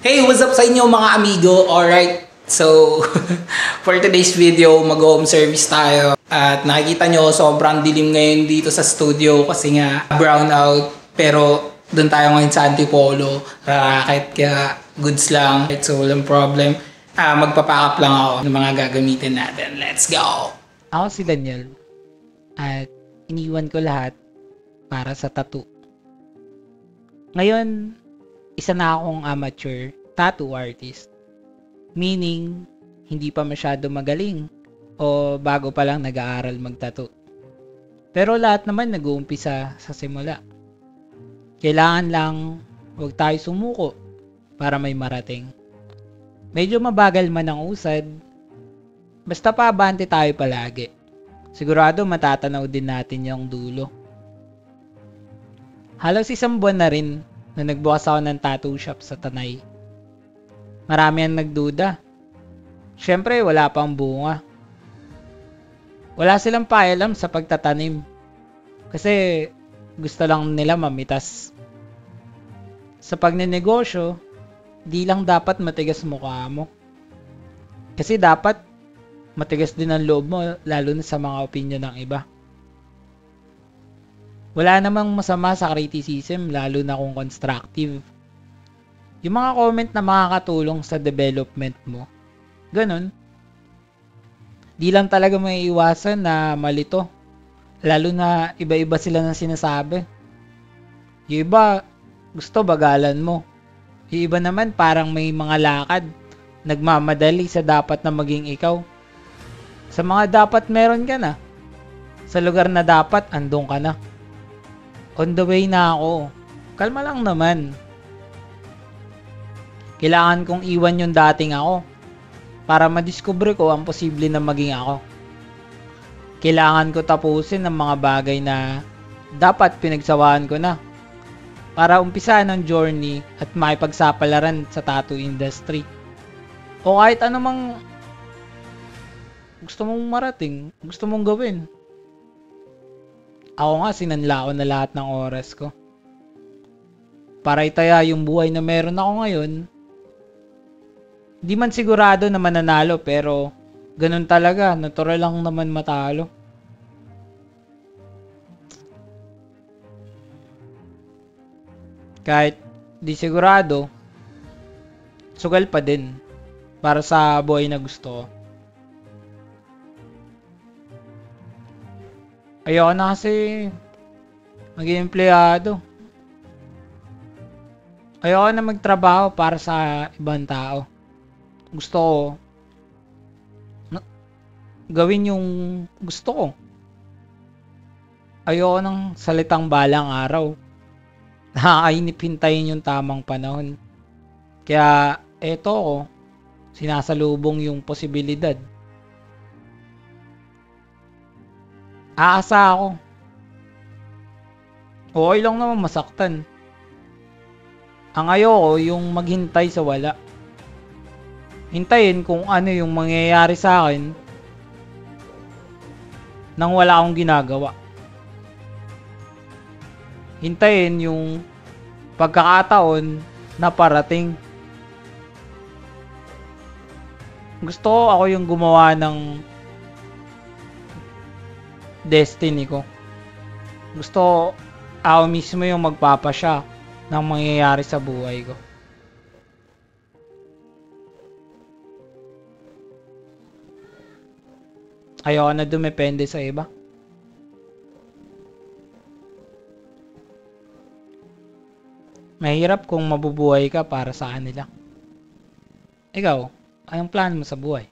Hey, what's up sa inyo mga amigo? Alright, so for today's video, mag-home service tayo. At nakikita nyo, sobrang dilim ngayon dito sa studio kasi nga brown out. Pero doon tayo ngayon sa Antipolo. Racket, kaya goods lang. So walang problem. Magpapack up lang ako ng mga gagamitin natin. Let's go! Ako si Daniel at iniwan ko lahat para sa tattoo. Ngayon, isa na akong amateur tattoo artist. Meaning, hindi pa masyado magaling o bago pa lang nag-aaral mag-tattoo. Pero lahat naman nag-uumpisa sa simula. Kailangan lang huwag tayo sumuko para may marating. Medyo mabagal man ang usad, basta paabante tayo palagi. Sigurado matatanaw din natin yung dulo. Halos isang buwan na rin na nagbukas ako ng tattoo shop sa Tanay. Marami ang nagduda. Siyempre, wala pang bunga. Wala silang pakialam sa pagtatanim. Kasi gusto lang nila mamitas. Sa pagnenegosyo, di lang dapat matigas mukha mo. Kasi dapat matigas din ang loob mo, lalo na sa mga opinion ng iba. Wala namang masama sa criticism, lalo na kung constructive. Yung mga comment na makakatulong sa development mo. Ganon. Di lang talaga may iwasan na malito. Lalo na iba-iba sila ng sinasabi. Yung iba, gusto bagalan mo. Yung iba naman parang may mga lakad. Nagmamadali sa dapat na maging ikaw. Sa mga dapat meron ka na. Sa lugar na dapat, andun ka na. On the way na ako. Kalma lang naman. Kailangan kong iwan yung dating ako para madiskubre ko ang posible na maging ako. Kailangan ko tapusin ang mga bagay na dapat pinagsawaan ko na para umpisahan ang journey at makipagsapalaran sa tattoo industry. O kahit anumang gusto mong marating, gusto mong gawin. Ako nga sinanla ko na lahat ng oras ko para itaya yung buhay na meron ako ngayon. Di man sigurado na mananalo pero ganun talaga, natural lang naman matalo. Kahit di sigurado, sugal pa din para sa buhay na gusto ko. Ayoko na kasi maging empleyado. Ayoko na magtrabaho para sa ibang tao. Gusto ko gawin yung gusto ko. Ayoko ng salitang balang araw. Nakakainip hintayin yung tamang panahon. Kaya eto ko, sinasalubong yung posibilidad. Aasa ako. Okay lang naman masaktan. Ang ayoko yung maghintay sa wala. Hintayin kung ano yung mangyayari sa akin nang wala akong ginagawa. Hintayin yung pagkakataon na parating. Gusto ko ako yung gumawa ng destiny ko. Gusto ko ako mismo yung magpapasya ng mangyayari sa buhay ko. Ayoko na dumepende sa iba. Mahirap kung mabubuhay ka para sa kanila. Ikaw, anong plan mo sa buhay?